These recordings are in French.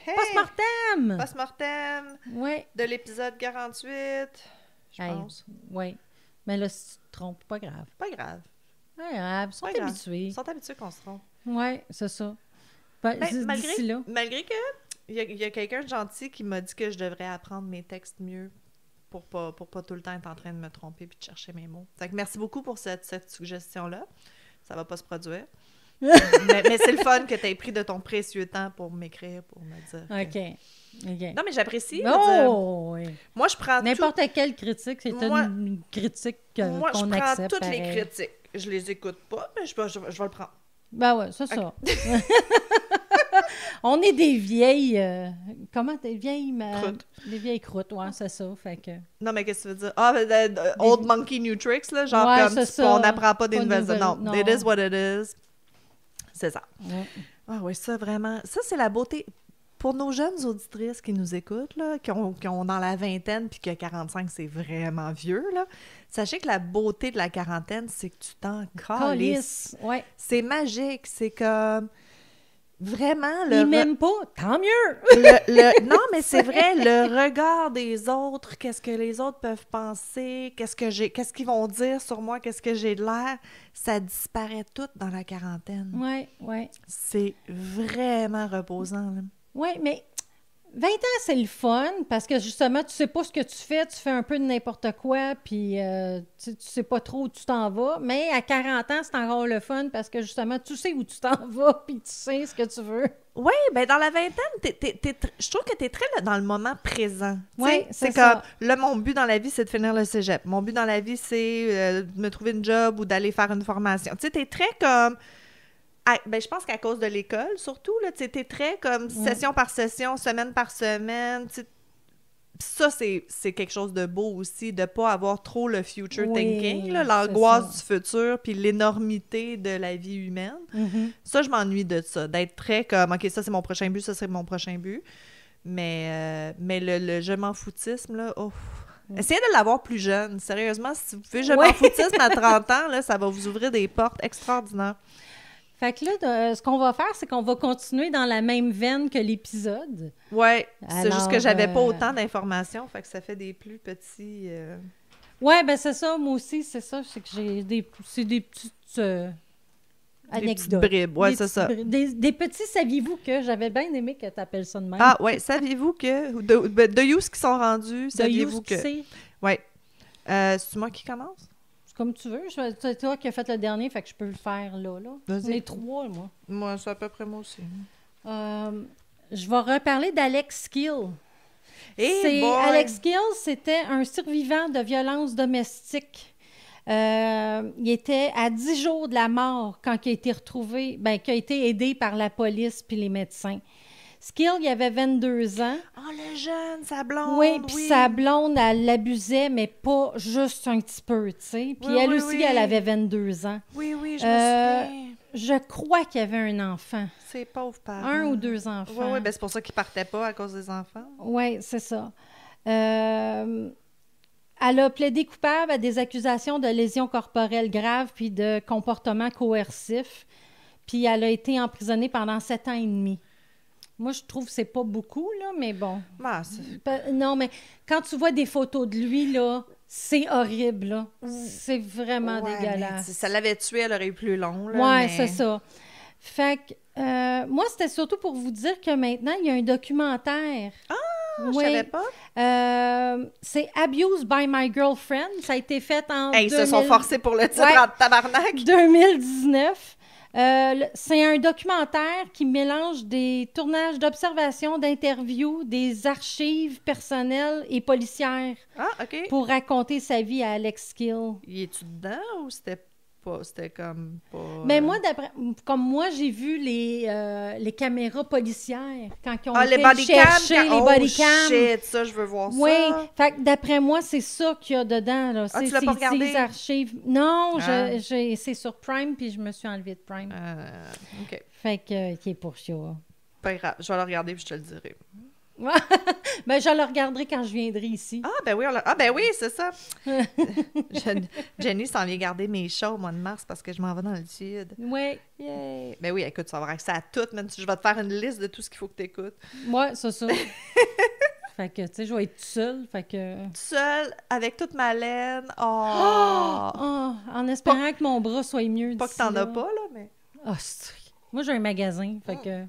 Hey! Post-mortem! Post-mortem Oui. de l'épisode 48, je pense. Oui. Mais là, si tu te trompes, pas grave. Pas grave. Pas grave, ils sont Pas grave. habitués. Ils sont habitués qu'on se trompe. Oui, c'est ça. Ben, D'ici là. malgré que il y a quelqu'un de gentil qui m'a dit que je devrais apprendre mes textes mieux pour pas tout le temps être en train de me tromper puis de chercher mes mots. Donc, merci beaucoup pour cette suggestion-là. Ça va pas se produire. mais c'est le fun que tu aies pris de ton précieux temps pour m'écrire, pour me dire. OK. Non, mais j'apprécie. Oh, oui. Moi, je prends n'importe quelle critique, c'est une critique moi, qu'on je prends accepte. toutes pareil. les critiques. Je les écoute pas, mais je vais le prendre. Ben ouais, c'est ça. On est des vieilles... comment? Des vieilles... Croûtes. Des vieilles croûtes, ouais, c'est ça. Fait que... Non, mais qu'est-ce que tu veux dire? Ah, old monkey, new tricks, là? Genre Ouais, comme on n'apprend pas des nouvelles... Non, it is what it is. C'est ça. Ouais. Ah oui, ça, vraiment. Ça, c'est la beauté. Pour nos jeunes auditrices qui nous écoutent, là, qui ont dans la vingtaine, puis que 45, c'est vraiment vieux, là, sachez que la beauté de la quarantaine, c'est que tu t'en calisses. Ouais. C'est magique. C'est comme... Vraiment, Ils m'aiment pas, tant mieux! Non, mais c'est vrai, le regard des autres, qu'est-ce que les autres peuvent penser, qu'est-ce qu'ils vont dire sur moi, qu'est-ce que j'ai de l'air, ça disparaît tout dans la quarantaine. Ouais. C'est vraiment reposant, là. Oui, mais 20 ans, c'est le fun parce que justement, tu sais pas ce que tu fais un peu de n'importe quoi, puis tu sais pas trop où tu t'en vas. Mais à 40 ans, c'est encore le fun parce que justement, tu sais où tu t'en vas, puis tu sais ce que tu veux. Oui, bien dans la vingtaine, je trouve que tu es très là, dans le moment présent. Oui, c'est ça. comme, là, mon but dans la vie, c'est de finir le cégep. Mon but dans la vie, c'est de me trouver une job ou d'aller faire une formation. Tu sais, tu es très comme... je pense qu'à cause de l'école, surtout, là, tu es très comme session par session, semaine par semaine. Ça, c'est quelque chose de beau aussi, de pas avoir trop le future thinking, là, l'angoisse du futur, puis l'énormité de la vie humaine. Mm-hmm. Ça, je m'ennuie de ça, d'être très comme, OK, ça, c'est mon prochain but, ça, c'est mon prochain but. Mais le je m'en foutisme, là, essayez de l'avoir plus jeune. Sérieusement, si vous pouvez je m'en foutisme à 30 ans, là, ça va vous ouvrir des portes extraordinaires. Fait que là, ce qu'on va faire, c'est qu'on va continuer dans la même veine que l'épisode. Ouais, c'est juste que j'avais pas Alors, autant d'informations, fait que ça fait des plus petits... Ouais, ben c'est ça, moi aussi, c'est ça. C'est que j'ai des petites anecdotes. Des petites bribes, ouais, c'est ça. Des petits saviez-vous que j'avais bien aimé que tu appelles ça de même. Ah, ouais, saviez-vous que... De youths qui sont rendus, saviez-vous que... Ouais. C'est moi qui commence? Comme tu veux. C'est toi qui as fait le dernier, fait que je peux le faire là. Vas-y. On est 3, moi. Moi, c'est à peu près moi aussi. Je vais reparler d'Alex Skill. Alex Skill, c'était un survivant de violences domestiques. Il était à 10 jours de la mort quand il a été retrouvé, qui a été aidé par la police puis les médecins. Skill, il avait 22 ans. Oh, le jeune, sa blonde! Oui, puis sa blonde, elle l'abusait, mais pas juste un petit peu, tu sais. Puis elle aussi, elle avait 22 ans. Oui, je me souviens. Je crois qu'il y avait un enfant. C'est pauvre parent. 1 ou 2 enfants. Oui, c'est pour ça qu'il partait pas à cause des enfants. Oui, c'est ça. Elle a plaidé coupable à des accusations de lésions corporelles graves puis de comportement coercif. Puis elle a été emprisonnée pendant 7 ans et demi. Moi, je trouve que c'est pas beaucoup, là, mais bon. Non, mais quand tu vois des photos de lui, là, c'est horrible, là. C'est vraiment dégueulasse. Si ça l'avait tué, elle aurait eu plus long, là. Oui, c'est ça. Fait que, moi, c'était surtout pour vous dire que maintenant, il y a un documentaire. Ah, je savais pas. C'est Abused by My Girlfriend. Ça a été fait en Ils se sont forcés pour le titre en tabarnak. 2019. C'est un documentaire qui mélange des tournages d'observations, d'interviews, des archives personnelles et policières pour raconter sa vie à Alex Skill. Y es-tu dedans ou c'était comme pas... Mais moi, comme moi, j'ai vu les caméras policières quand ils ont été chercher les body cams. Shit, ça, je veux voir ça. Oui, fait que d'après moi, c'est ça qu'il y a dedans. Là. Tu l'as pas regardé? Les archives. Non, c'est sur Prime, puis je me suis enlevée de Prime. OK. Fait que, qui est pour ça. Pas grave, je vais le regarder puis je te le dirai. Ben, je le regarderai quand je viendrai ici. Ben oui, c'est ça. Jenny s'en vient garder mes chats au mois de mars parce que je m'en vais dans le sud. Oui. Yay! Ben oui, écoute, tu vas avoir accès à tout, même si je vais te faire une liste de tout ce qu'il faut que tu écoutes. Ouais, c'est ça. Fait que, tu sais, je vais être toute seule, fait que... Seule, avec toute ma laine. En espérant que mon bras soit mieux Pas que t'en as pas, là, mais... Moi, j'ai un magasin, fait que...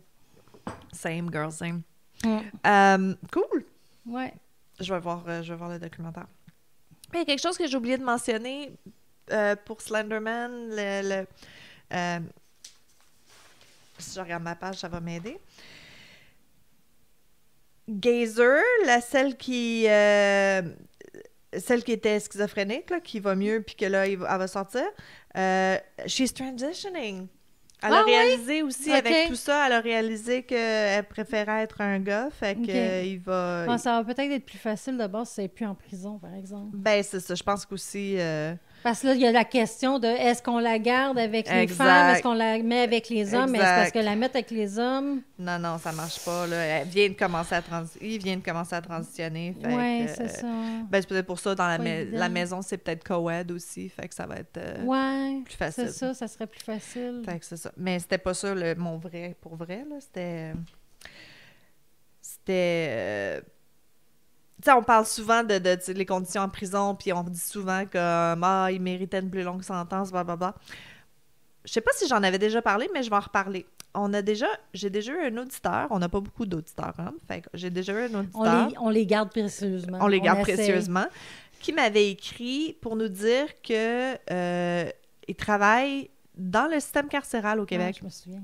Same, girl, same. Cool! Ouais. Je vais voir le documentaire. Il y a quelque chose que j'ai oublié de mentionner pour Slenderman. Si je regarde ma page, ça va m'aider. Gazer, celle qui était schizophrénique, là, qui va mieux, puis que là, elle va sortir. She's transitioning. Elle a réalisé aussi, avec tout ça, elle a réalisé qu'elle préférait être un gars, fait qu'il va... Bon, ça va peut-être être plus facile de base si elle n'est plus en prison, par exemple. Ben, c'est ça. Je pense qu'aussi... Parce que là, il y a la question de est-ce qu'on la garde avec les femmes, est-ce qu'on la met avec les hommes, mais est-ce parce que la mettre avec les hommes... Non, ça marche pas, là. Il vient de commencer à transitionner, fait ouais, c'est ça. Ben, c'est peut-être pour ça, dans la maison, c'est peut-être co-ed aussi, fait que ça va être plus facile. C'est ça, ça serait plus facile. Fait que c'est ça. Mais c'était pas ça, mon vrai, pour vrai, là. C'était... Tu sais, on parle souvent de les conditions en prison, puis on dit souvent comme « Ah, il méritait une plus longue sentence, blablabla. » Je sais pas si j'en avais déjà parlé, mais je vais en reparler. J'ai déjà eu un auditeur, on n'a pas beaucoup d'auditeurs, hein? Fait que j'ai déjà eu un auditeur. On les garde précieusement. On les garde précieusement. Qui m'avait écrit pour nous dire que il travaille dans le système carcéral au Québec. Je me souviens.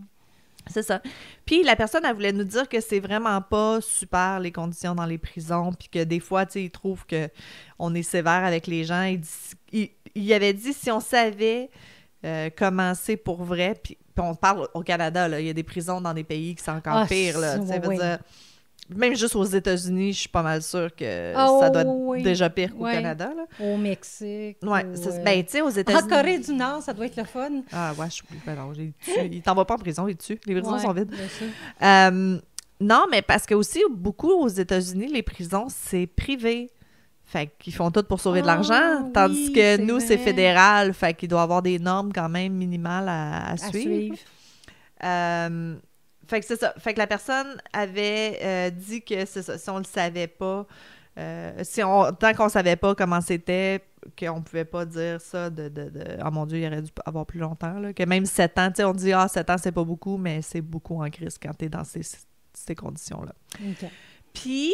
C'est ça. Puis la personne, elle voulait nous dire que c'est vraiment pas super les conditions dans les prisons, puis que des fois, tu sais, il trouve qu'on est sévère avec les gens. Il avait dit si on savait comment c'est pour vrai, puis on parle au Canada, là, il y a des prisons dans des pays qui sont encore pires, là. Tu sais, veut dire, même juste aux États-Unis, je suis pas mal sûre que ça doit être déjà pire qu'au Canada, là. Au Mexique. Ouais, ben, tu sais, aux États-Unis. En Corée du Nord, ça doit être le fun. Ah, ouais, il t'envoie pas en prison, il tue. Les prisons sont vides. Bien sûr. Non, mais parce que aussi, beaucoup aux États-Unis, les prisons, c'est privé. Fait qu'ils font tout pour sauver de l'argent. Tandis que nous, c'est fédéral. Fait qu'il doit y avoir des normes quand même minimales à suivre. Fait que c'est ça. Fait que la personne avait dit que c'est ça. Si on le savait pas, tant qu'on savait pas comment c'était, qu'on pouvait pas dire ça oh mon Dieu, il aurait dû avoir plus longtemps. Là. Que même 7 ans, tu sais, on dit 7 ans, c'est pas beaucoup, mais c'est beaucoup en crise quand t'es dans ces conditions-là. Okay. Puis,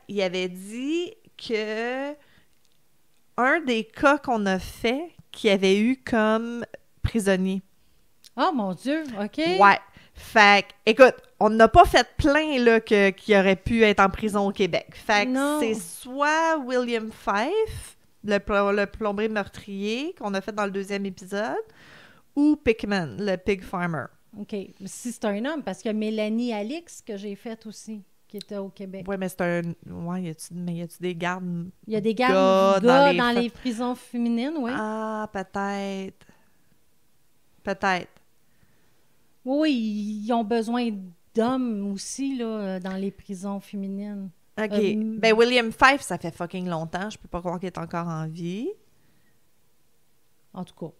il avait dit que un des cas qu'on a fait, qu'il avait eu comme prisonnier. Oh mon Dieu, OK. Ouais. Fait que, écoute, on n'a pas fait plein là, qui aurait pu être en prison au Québec. Fait que c'est soit William Fife, le plombier meurtrier qu'on a fait dans le 2e épisode, ou Pickman, le pig farmer. OK. Si c'est un homme, parce qu'il y a Mélanie Alix que j'ai faite aussi, qui était au Québec. Oui, mais c'est un... Ouais, y a-tu des gardes... Il y a des gardes gars dans les prisons féminines, oui. Ah, peut-être. Peut-être. Oui, ils ont besoin d'hommes aussi, là, dans les prisons féminines. OK. Ben, William Fife, ça fait fucking longtemps. Je peux pas croire qu'il est encore en vie. En tout cas.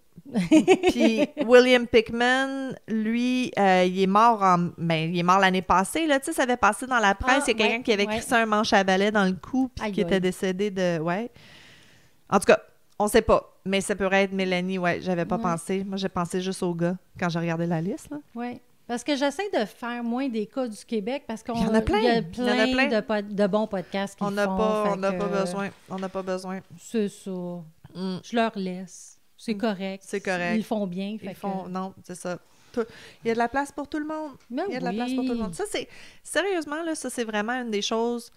Puis William Pickman, lui, il est mort il est mort l'année passée, là. Tu sais, ça avait passé dans la presse. Il y a quelqu'un qui avait crissé un manche à balai dans le cou puis qui était décédé de... Ouais. En tout cas, on sait pas. Mais ça pourrait être Mélanie, j'avais pas pensé. Moi, j'ai pensé juste au gars quand j'ai regardé la liste, là. Oui. Parce que j'essaie de faire moins des cas du Québec parce qu'il y en a plein. Il y a plein de bons podcasts On n'a pas besoin. On n'a pas besoin. C'est ça. Je leur laisse. C'est correct. C'est correct. Ils font bien. Non, c'est ça. Il y a de la place pour tout le monde. Mais il y a de la place pour tout le monde. Ça, c'est... Sérieusement, là, ça, c'est vraiment une des choses...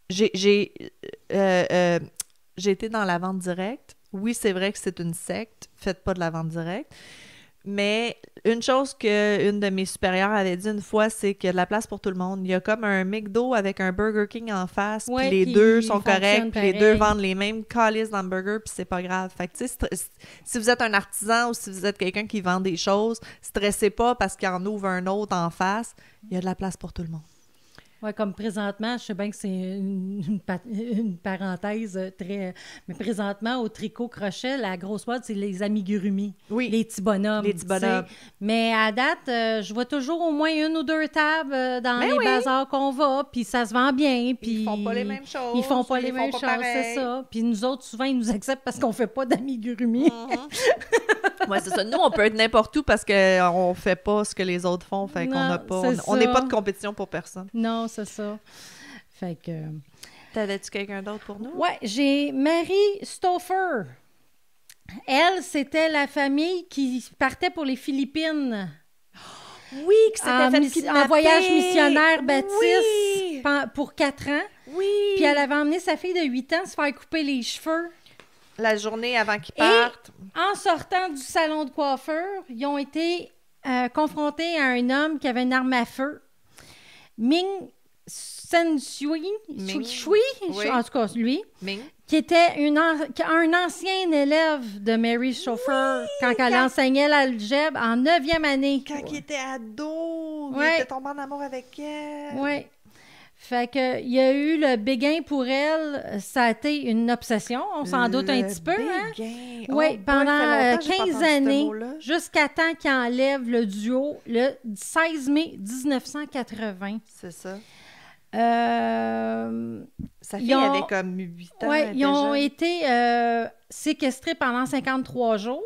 J'ai été dans la vente directe. Oui, c'est vrai que c'est une secte. Faites pas de la vente directe. Mais une chose qu'une de mes supérieures avait dit une fois, c'est qu'il y a de la place pour tout le monde. Il y a comme un McDo avec un Burger King en face, puis les deux sont corrects, puis les deux vendent les mêmes calices d'hamburger, puis c'est pas grave. Fait que, tu sais, si vous êtes un artisan ou si vous êtes quelqu'un qui vend des choses, stressez pas parce qu'il en ouvre un autre en face. Il y a de la place pour tout le monde. Ouais, comme présentement, je sais bien que c'est une parenthèse très... Mais présentement, au tricot-crochet, la grosse mode, c'est les amigurumi. Oui. Les petits bonhommes. Les petits bonhommes. Tu sais. Mais à date, je vois toujours au moins une ou deux tables dans Mais les oui. bazars qu'on va, puis ça se vend bien. Puis Ils font pas les mêmes choses. Ils font pas ils les font mêmes pas choses, c'est pareil. ça. Puis nous autres, souvent, ils nous acceptent parce qu'on fait pas d'amigurumi. Ouais, c'est ça. Nous, on peut être n'importe où parce qu'on fait pas ce que les autres font. Fait qu'on Non, n'a pas... c'est On n'est ça. pas de compétition pour personne. Non, c'est ça. Fait que... T'avais-tu quelqu'un d'autre pour nous? Ouais, j'ai Mary Stauffer. Elle, c'était la famille qui partait pour les Philippines Oui, que c'était fait kidnapper. en voyage missionnaire baptiste Oui. pour 4 ans. Oui. Puis elle avait emmené sa fille de 8 ans se faire couper les cheveux. La journée avant qu'ils partent. En sortant du salon de coiffeur, ils ont été confrontés à un homme qui avait une arme à feu. Ming Sen-shui, Ming. Shui, Oui. en tout cas lui, Ming. qui était un ancien élève de Mary Stauffer quand elle enseignait l'algèbre en 9e année. Quand il était ado, il Ouais. était tombé en amour avec elle. Oui. Fait que il y a eu le béguin pour elle, ça a été une obsession, on s'en doute un petit peu, hein? béguin. Oui, Oh boy, pendant ça fait longtemps que j'ai pas 15 entendu ce années, mot-là. jusqu'à temps qu'il enlève le duo le 16 mai 1980. C'est ça. Sa Ils fille ont- avait comme 8 ans. Oui, elle ils était ont jeune. été séquestrés pendant 53 jours.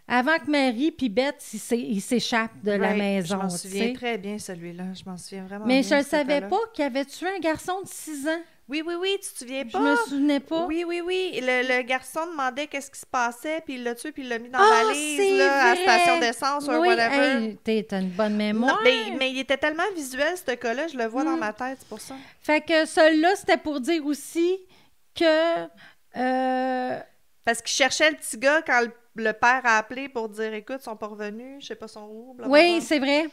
Avant que Marie puis Beth ils s'échappent de la Right. maison. Je m'en tu souviens sais. très bien, celui-là. Je m'en souviens vraiment Mais bien. je ne cet savais état-là. pas qu'il avait tué un garçon de 6 ans. Oui, oui, oui, tu te souviens Je pas? me souvenais pas. Oui, oui, oui. Le garçon demandait qu'est-ce qui se passait, puis il l'a tué, puis il l'a mis dans Ah, la valise, c'est là, à la vrai! station d'essence ou Oui, whatever. hey, t'as une bonne Non, mémoire. mais il était tellement visuel, ce cas-là, je le vois dans ma tête, c'est pour ça. Fait que celui-là, c'était pour dire aussi que... Parce qu'il cherchait le petit gars quand le père a appelé pour dire « Écoute, ils sont pas revenus, je sais pas son où. » Oui, c'est vrai.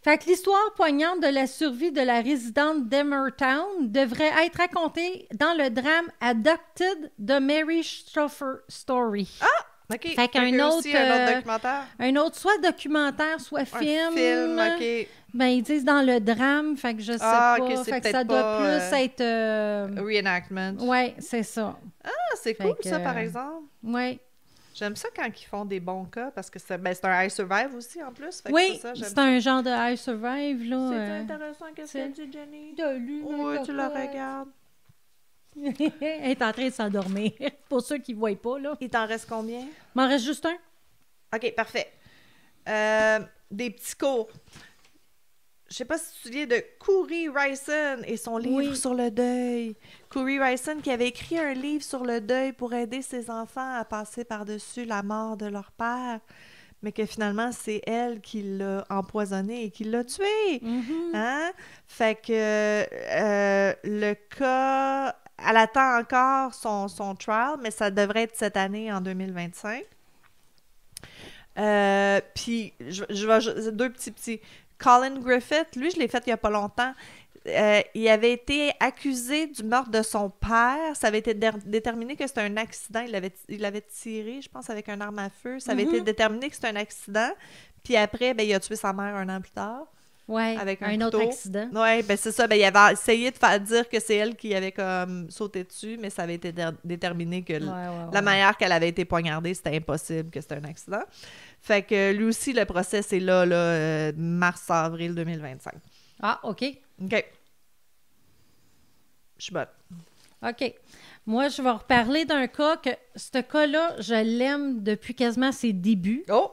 Fait que l'histoire poignante de la survie de la résidente d'Emertown devrait être racontée dans le drame Adopted de Mary Stauffer Story. OK. Fait qu'un que autre, aussi, un autre documentaire. Un autre, soit documentaire, soit film. Un film, OK. Ben, ils disent dans le drame, fait que je sais Ah, pas. ok, c'est Fait que ça peut-être doit pas, plus être... Reenactment. Ouais, c'est ça. Ah, c'est Fait cool, que, ça, par exemple. Ouais. J'aime ça quand ils font des bons cas, parce que c'est un I Survive aussi, en plus. Fait que Oui, ça, j'aime c'est un genre de I Survive, là. C'est intéressant, qu'est-ce c'est- que tu dis, Jenny? De lui, Oui, tu le regardes. Elle est en train de s'endormir. Pour ceux qui ne voient pas, là. Il t'en reste combien? M'en reste juste un. OK, parfait. Des petits cours. Je sais pas si tu te souviens de Cory Ryson et son livre Oui. sur le deuil. Cory Ryson qui avait écrit un livre sur le deuil pour aider ses enfants à passer par-dessus la mort de leur père, mais que finalement, c'est elle qui l'a empoisonné et qui l'a tué. Mm-hmm. Hein? Fait que le cas... Elle attend encore son trial, mais ça devrait être cette année, en 2025. Puis, deux petits. Colin Griffith, lui, je l'ai fait il n'y a pas longtemps. Il avait été accusé du meurtre de son père. Ça avait été déterminé que c'était un accident. Il l'avait tiré, je pense, avec un arme à feu. Ça avait été déterminé que c'était un accident. Puis après, ben, il a tué sa mère un an plus tard. Ouais, Avec un autre couteau. accident. Oui, ben c'est ça. Ben, il avait essayé de faire dire que c'est elle qui avait comme sauté dessus, mais ça avait été déterminé que la manière qu'elle avait été poignardée, c'était impossible que c'était un accident. Fait que lui aussi, le procès, c'est là mars-avril 2025. Ah, OK. OK. Je suis bonne. OK. Moi, je vais reparler d'un cas que, ce cas-là, je l'aime depuis quasiment ses débuts. Oh!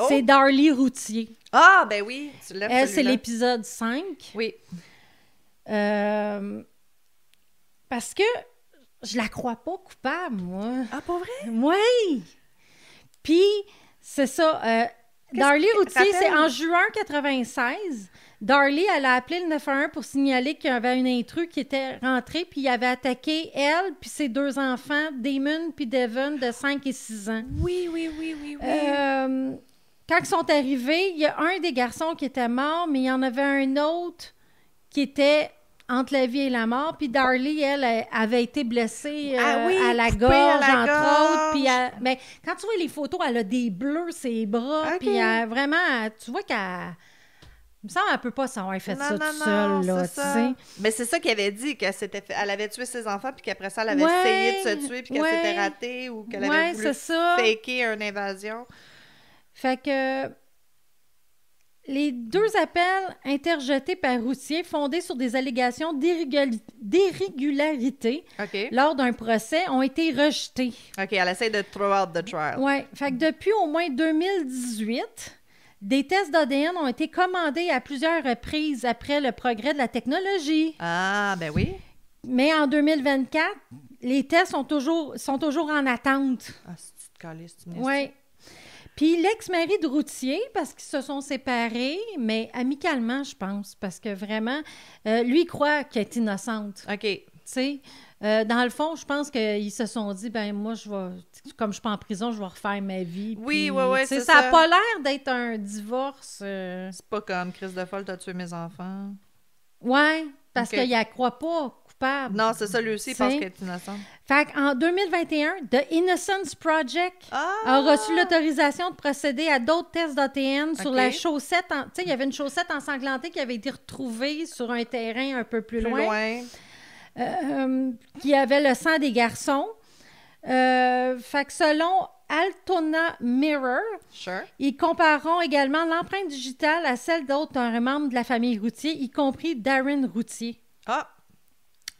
C'est Darlie Routier. Ah, ben oui, tu l'aimes Elle, c'est celui-là. l'épisode 5. Oui. Parce que je la crois pas coupable, moi. Ah, pas vrai? Oui! Puis, c'est ça. Darlie Routier, rappelle- c'est en juin 96. Darlie, elle a appelé le 911 pour signaler qu'il y avait une intrus qui était rentrée, puis il avait attaqué elle, puis ses deux enfants, Damon puis Devon, de 5 et 6 ans. Oui. Quand ils sont arrivés, il y a un des garçons qui était mort, mais il y en avait un autre qui était entre la vie et la mort. Puis Darlie, elle avait été blessée à la coupée gorge, à la entre gorge. autres. Puis mais quand tu vois les photos, elle a des bleus ses bras. Ok. Puis vraiment, tu vois qu'elle Il me semble qu'elle ne peut pas savoir fait ça Non, toute non, seule, là, c'est tu ça. sais. Mais c'est ça qu'elle avait dit, elle avait tué ses enfants, puis qu'après ça, elle avait Ouais, essayé de se tuer, puis qu'elle ouais. s'était ratée, ou qu'elle Ouais, avait voulu c'est ça. faker une invasion. Fait que les 2 appels interjetés par Routier, fondés sur des allégations d'irrégularité OK. lors d'un procès, ont été rejetés. OK, elle essaie de throw out the trial. Oui. Fait que depuis au moins 2018, des tests d'ADN ont été commandés à plusieurs reprises après le progrès de la technologie. Ah, ben oui. Mais en 2024, les tests sont toujours en attente. Ah, c'est une petite calisse, tu me dis. Oui. Puis l'ex-mari de Routier, parce qu'ils se sont séparés, mais amicalement, je pense, parce que vraiment, lui croit qu'elle est innocente. OK. Tu sais, dans le fond, je pense qu'ils se sont dit, ben moi, je vais, comme je suis pas en prison, je vais refaire ma vie. Oui, Puis, oui, tu sais, c'est ça n'a ça. pas l'air d'être un divorce. C'est pas comme Chris de folle, t'as tué mes enfants. Ouais, parce OK. qu'il ne croit pas coupable. Non, c'est ça, lui aussi, il pense T'sais. qu'elle est innocente. Fait qu'en 2021, The Innocence Project Ah! a reçu l'autorisation de procéder à d'autres tests d'ADN sur OK. la chaussette. Tu sais, il y avait une chaussette ensanglantée qui avait été retrouvée sur un terrain un peu plus loin. Qui avait le sang des garçons. Fait que selon Altona Mirror, Sure. ils compareront également l'empreinte digitale à celle d'autres membres de la famille Routier, y compris Darren Routier. Ah!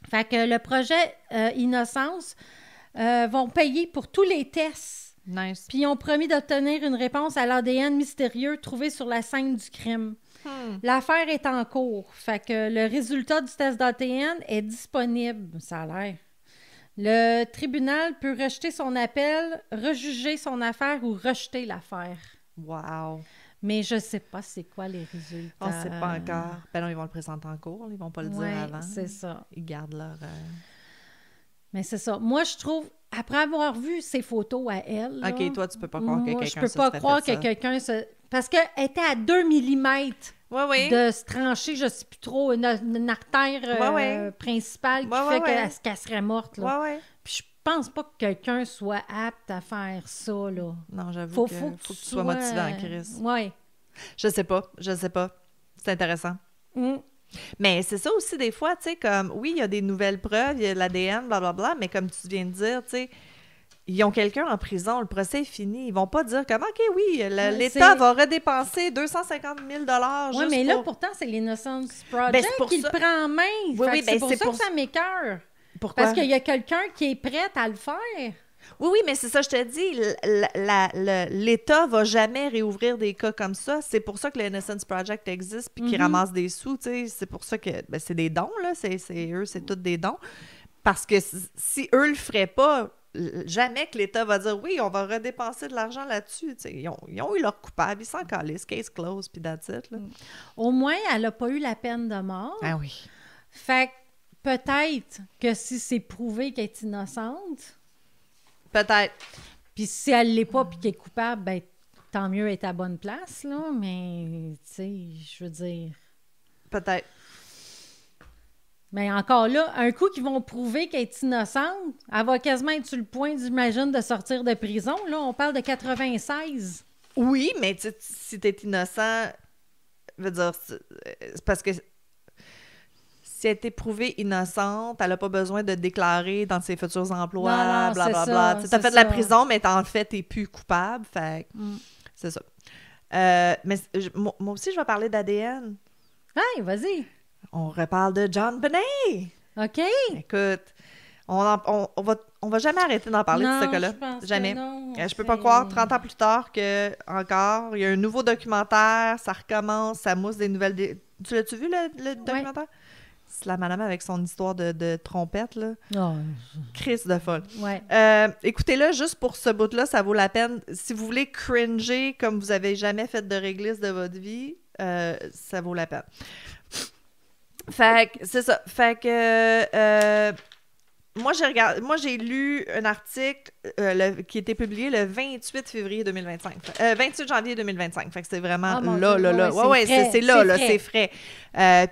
Fait que le projet Innocence vont payer pour tous les tests. Nice. Puis ils ont promis d'obtenir une réponse à l'ADN mystérieux trouvé sur la scène du crime. L'affaire est en cours. Fait que le résultat du test d'ADN est disponible, ça a l'air. Le tribunal peut rejeter son appel, rejuger son affaire ou rejeter l'affaire. Wow. Mais je sais pas c'est quoi les résultats. On ne sait pas encore. Ben non, ils vont le présenter en cours. Ils vont pas le dire Ouais, avant. c'est ça. Ils gardent leur... Mais c'est ça. Moi, je trouve, après avoir vu ces photos à elle... là, OK, toi, tu peux pas croire que moi, quelqu'un je peux se pas serait croire fait que ça. quelqu'un se... Parce qu'elle était à 2 mm Oui, oui. de se trancher, je sais plus trop, une artère Ouais. principale qui Ouais, fait ouais. qu'elle serait morte. Là. Ouais, ouais. Puis je pense pas que quelqu'un soit apte à faire ça, là. Non, j'avoue Faut que tu sois motivé en crise. Oui. Je sais pas. C'est intéressant. Mais c'est ça aussi, des fois, tu sais, comme, oui, il y a des nouvelles preuves, il y a de l'ADN, blablabla, mais comme tu viens de dire, tu sais, ils ont quelqu'un en prison, le procès est fini. Ils vont pas dire comme, OK, oui, l'État va redépenser 250 000 Oui, mais là, pourtant, c'est l'Innocence Project Ben, c'est pour qui ça. le prend en main. Oui, Fait oui, que ben, c'est pour c'est ça pour que ça m'écoeure. Pourquoi? Parce qu'il y a quelqu'un qui est prêt à le faire. Oui, oui, mais c'est ça, je te dis, l'État va jamais réouvrir des cas comme ça. C'est pour ça que l'Innocence Project existe puis qu'ils ramassent des sous, tu sais. C'est pour ça que ben, c'est des dons, là. C'est eux, c'est tous des dons. Parce que si eux le feraient pas, jamais que l'État va dire oui, on va redépenser de l'argent là-dessus. Tu sais, ils ont eu leur coupable, ils s'en calissent, case close, puis that's it, là. Au moins, elle n'a pas eu la peine de mort. Ah oui. Fait que peut-être que si c'est prouvé qu'elle est innocente, Peut-être. puis si elle l'est pas puis qu'elle est coupable, ben tant mieux, elle est à bonne place, là. Mais, tu sais, je veux dire... Peut-être. Mais encore là, un coup qu'ils vont prouver qu'elle est innocente, elle va quasiment être sur le point, j'imagine, de sortir de prison. Là, on parle de 96. Oui, mais tu sais, si t'es innocent, veut dire, c'est parce que si elle était prouvée innocente, elle n'a pas besoin de déclarer dans ses futurs emplois, Non, blablabla. Tu as fait de la prison, mais en fait, t'es plus coupable. Fait que c'est ça. Mais moi aussi, je vais parler d'ADN. Hey, vas-y. On reparle de John Bonet. OK. Écoute, on va jamais arrêter d'en parler de ce cas-là. Je pense Jamais. que non, Je peux pas croire, 30 ans plus tard, que encore, il y a un nouveau documentaire, ça recommence, ça mousse des nouvelles... Tu l'as-tu vu, le documentaire? C'est la madame avec son histoire de trompette, là. Oh. Crise de folle. Ouais. Écoutez-le, juste pour ce bout-là, ça vaut la peine. Si vous voulez cringer comme vous avez jamais fait de réglisse de votre vie, ça vaut la peine. Fait que, c'est ça. Fait que... Moi, j'ai lu un article qui a été publié le 28 février 2025. 28 janvier 2025. Fait que c'est vraiment là. Ouais, c'est là, c'est frais.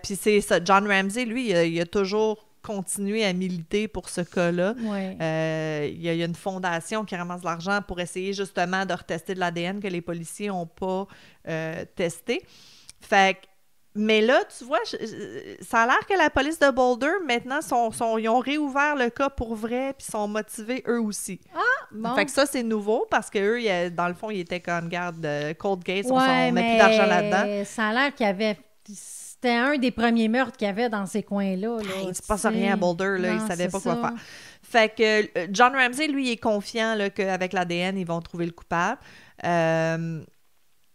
Puis c'est ça. John Ramsey, lui, il a toujours continué à militer pour ce cas-là. Ouais. Il y a une fondation qui ramasse de l'argent pour essayer justement de retester de l'ADN que les policiers n'ont pas testé. Fait que Mais là, tu vois, ça a l'air que la police de Boulder, maintenant, ils ont réouvert le cas pour vrai, puis sont motivés eux aussi. Bon. Fait que ça, c'est nouveau, parce que eux, dans le fond, ils étaient comme, garde, cold case, Ouais, on met plus d'argent là-dedans. Ça a l'air qu'il y avait... C'était un des premiers meurtres qu'il y avait dans ces coins-là. Là, Il se passe rien à Boulder, là, non, ils savaient pas quoi ça. faire. Fait que John Ramsey, lui, il est confiant là, qu'avec l'ADN, ils vont trouver le coupable.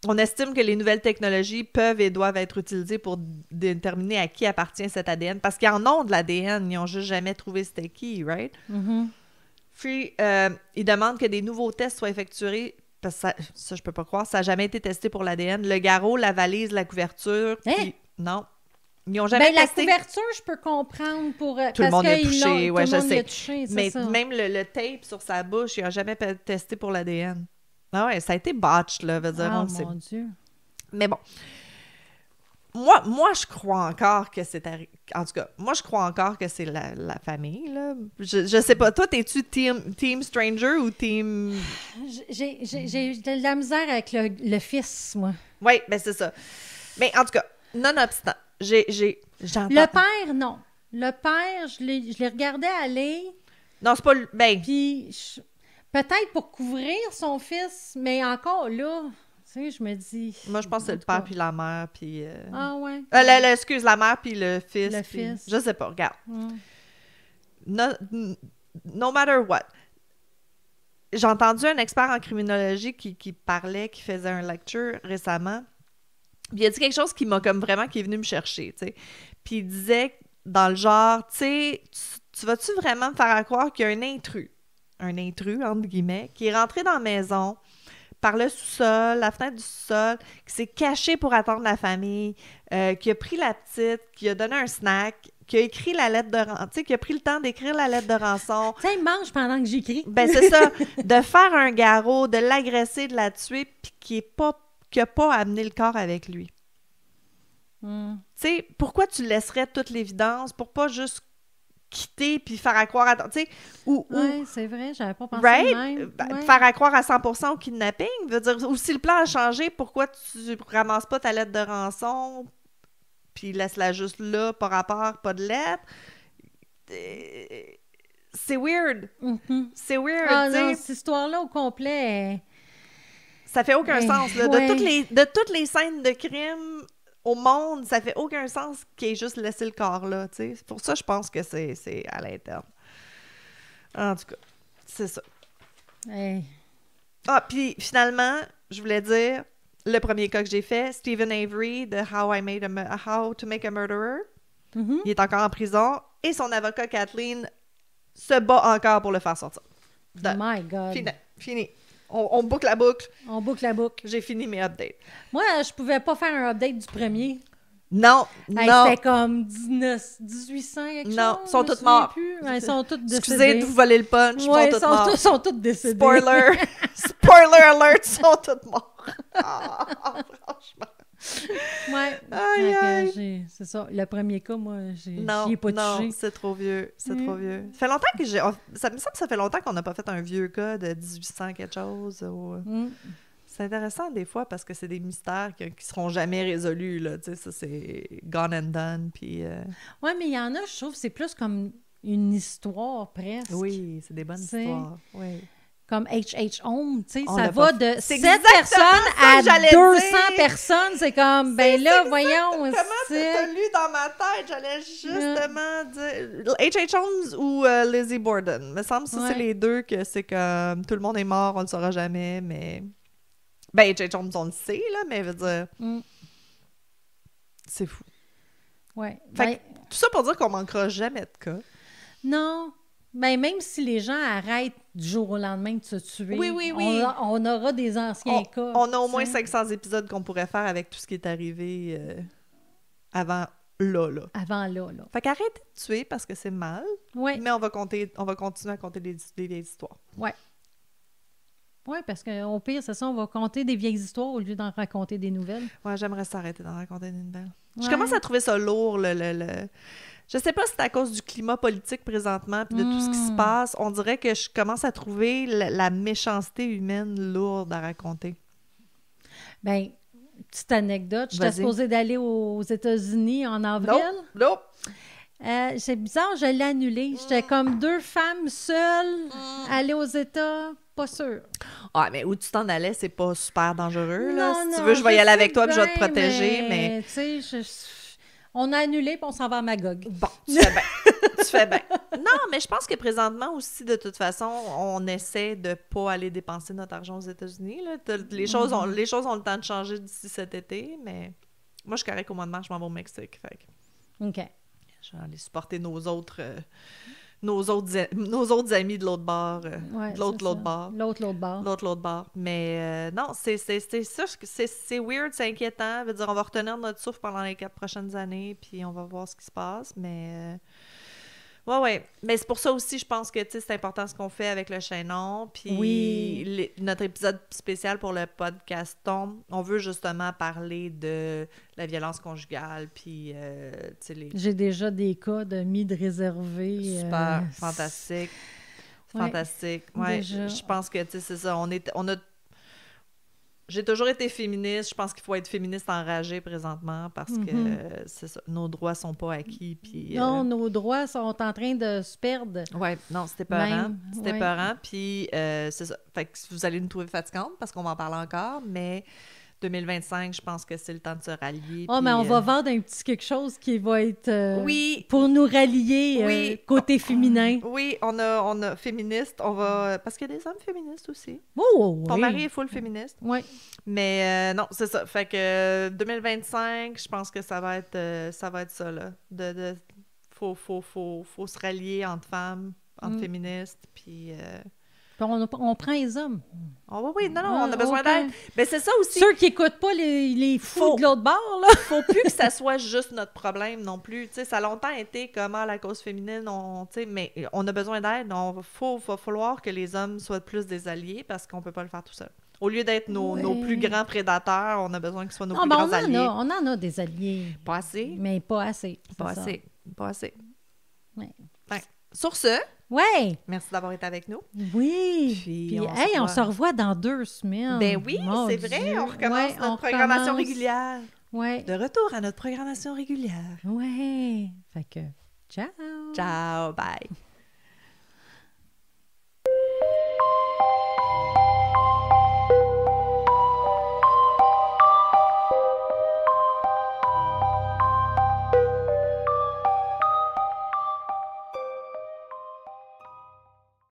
On estime que les nouvelles technologies peuvent et doivent être utilisées pour déterminer à qui appartient cet ADN, parce qu'ils en ont de l'ADN, ils n'ont juste jamais trouvé c'était qui, right? Mm-hmm. Puis, ils demandent que des nouveaux tests soient effectués, parce que ça je peux pas croire, ça n'a jamais été testé pour l'ADN. Le garrot, la valise, la couverture, puis non. Ils n'ont jamais testé. La couverture, je peux comprendre pour... Tout le monde l'a touché, ouais, je sais. Touché, mais ça. même le tape sur sa bouche, il n'a jamais testé pour l'ADN. Ah ouais, ça a été botched, là, veut dire. Mon Dieu. Mais bon. Moi, je crois encore que c'est... En tout cas, moi, je crois encore que c'est la famille, là. Je sais pas. Toi, t'es-tu team Stranger ou team... J'ai de la misère avec le fils, moi. Oui, ben c'est ça. Mais en tout cas, nonobstant, j'entends... Le père, non. Le père, je l'ai regardé aller. Non, c'est pas... Ben... Puis, peut-être pour couvrir son fils, mais encore là, tu sais, je me dis... Moi, je pense que c'est le père puis la mère, puis... Ah ouais? Excuse, la mère puis le fils. Le puis... fils. Je sais pas, regarde. No matter what. J'ai entendu un expert en criminologie qui parlait, qui faisait un lecture récemment. Puis il a dit quelque chose qui m'a comme vraiment, qui est venu me chercher, tu sais. Puis il disait, dans le genre, tu sais, tu vas-tu vraiment me faire croire qu'il y a un intrus, entre guillemets, qui est rentré dans la maison, par le sous-sol, la fenêtre du sous-sol, qui s'est caché pour attendre la famille, qui a pris la petite, qui a donné un snack, qui a écrit la lettre de rançon, tu sais, qui a pris le temps d'écrire la lettre de rançon. Tu sais, il mange pendant que j'écris. Ben c'est ça, de faire un garrot, de l'agresser, de la tuer, puis qui a pas amené le corps avec lui. Tu sais, pourquoi tu laisserais toute l'évidence pour pas juste quitter puis faire à croire à... Tu sais, oui, c'est vrai, j'avais pas pensé right? de même. Ouais. Faire à croire à 100% au kidnapping, veut dire, ou si le plan a changé, pourquoi tu ramasses pas ta lettre de rançon puis laisse-la juste là, pas rapport, pas de lettre? C'est weird. Mm-hmm. C'est weird, Ah tu sais. non, cette histoire-là au complet... Ça fait aucun sens, là. Ouais. De toutes les scènes de crime au monde, ça fait aucun sens qu'il ait juste laissé le corps là, tu sais. C'est pour ça, je pense que c'est à l'interne. En tout cas, c'est ça. Hey. Ah, puis finalement, je voulais dire, le premier cas que j'ai fait, Stephen Avery de How to Make a Murderer, il est encore en prison, et son avocat Kathleen se bat encore pour le faire sortir. My God. Fini. On boucle la boucle. On boucle la boucle. J'ai fini mes updates. Moi, je pouvais pas faire un update du premier. Non, hey, non. C'était comme 1800 quelque chose. Non, ils sont tous morts. Ils sont tous décédés. Excusez de vous voler le punch, ouais, ils sont tous morts. décédés. Spoiler! Spoiler alert, ils sont tous morts. Franchement. Ouais. Aïe. C'est ça. Le premier cas, moi, j'y ai pas touché. Non, c'est trop vieux. C'est trop vieux. Ça fait longtemps que ça me semble que ça fait longtemps qu'on n'a pas fait un vieux cas de 1800 quelque chose. C'est intéressant des fois parce que c'est des mystères qui seront jamais résolus, là. Tu sais, ça, c'est gone and done, puis... Ouais, mais il y en a, je trouve, c'est plus comme une histoire, presque. Oui, c'est des bonnes histoires. Oui. Comme H.H. Holmes, tu sais, On ça a va pas... de C'est 7 personnes à 200 dire. personnes. C'est comme, ben là, voyons. Comment t'as lu dans ma tête? J'allais justement dire... H.H. Holmes ou Lizzie Borden. Me semble que ça, c'est les deux que c'est comme... Tout le monde est mort, on le saura jamais, mais... Ben, H.H. Holmes, on le sait, là, mais veut dire... C'est fou. Ouais. Fait que, tout ça pour dire qu'on manquera jamais de cas. Non. Ben, même si les gens arrêtent du jour au lendemain de se tuer, oui. On aura des anciens cas. On a au moins 500 épisodes qu'on pourrait faire avec tout ce qui est arrivé avant là. Avant là. Fait qu'arrêtez de tuer parce que c'est mal, mais on va continuer à compter des vieilles histoires. Ouais. Oui, parce qu'au pire, c'est ça, on va compter des vieilles histoires au lieu d'en raconter des nouvelles. Ouais, j'aimerais s'arrêter d'en raconter des nouvelles. Ouais. Je commence à trouver ça lourd, Je sais pas si c'est à cause du climat politique présentement puis de tout ce qui se passe. On dirait que je commence à trouver la méchanceté humaine lourde à raconter. Ben, petite anecdote. J'étais Vas-y. supposée d'aller aux États-Unis en avril. Nope. C'est bizarre, je l'ai annulé. J'étais comme 2 femmes seules, aller aux États, pas sûre. Ah, mais où tu t'en allais, c'est pas super dangereux, là. Si tu Non, veux, je vais y aller sais avec toi, puis je vais te bien, protéger, mais... Tu sais, on a annulé, puis on s'en va à Magog. Bon, tu fais bien. Tu fais bien. Non, mais je pense que présentement aussi, de toute façon, on essaie de pas aller dépenser notre argent aux États-Unis, là. Les choses ont le temps de changer d'ici cet été, mais moi, je suis correcte, au mois de mars, je m'en vais au Mexique, fait que... OK. Je vais aller supporter nos autres amis de l'autre bord. Ouais, de l'autre bord. L'autre bord. Mais non, c'est sûr que c'est weird, c'est inquiétant. Veut dire, on va retenir notre souffle pendant les 4 prochaines années, puis on va voir ce qui se passe. Mais ouais. Mais c'est pour ça aussi, je pense que c'est important ce qu'on fait avec le chaînon. Puis Oui. Notre épisode spécial pour le podcaston, on veut justement parler de la violence conjugale. Puis, J'ai déjà des cas de de réservés. super, fantastique. Fantastique. Ouais, déjà. je pense que, c'est ça. J'ai toujours été féministe. Je pense qu'il faut être féministe enragée présentement parce que c'est ça, nos droits sont pas acquis. Puis, Non, nos droits sont en train de se perdre. ouais, non, c'était peurant. C'était ouais. peurant. Puis, c'est ça. Fait que vous allez nous trouver fatigantes parce qu'on va en parler encore, mais 2025, je pense que c'est le temps de se rallier. Oh, mais on va vendre un petit quelque chose qui va être oui, pour nous rallier côté féminin. oui, on a féministe, on va... Parce qu'il y a des hommes féministes aussi. Oh, Ton oui. mari est full féministe. Oui. Mais non, c'est ça. Fait que 2025, je pense que ça va être ça, là. Faut se rallier entre femmes, entre féministes, puis... Puis on prend les hommes. Oh, oui, non, on a besoin d'aide. Mais c'est ça aussi. Ceux qui n'écoutent pas les fous de l'autre bord, là. Faut plus que ça soit juste notre problème non plus. Tu sais, ça a longtemps été comment la cause féminine, mais on a besoin d'aide. Va falloir que les hommes soient plus des alliés parce qu'on peut pas le faire tout seul. Au lieu d'être nos plus grands prédateurs, on a besoin qu'ils soient nos plus grands alliés. On en a des alliés. Pas assez. Mais pas assez. Pas assez. Ouais. Sur ce, ouais. merci d'avoir été avec nous. Oui. Puis on se revoit dans 2 semaines. Ben oui, c'est vrai. On recommence notre programmation régulière. Ouais. De retour à notre programmation régulière. Ouais. Fait que, ciao. Ciao, bye.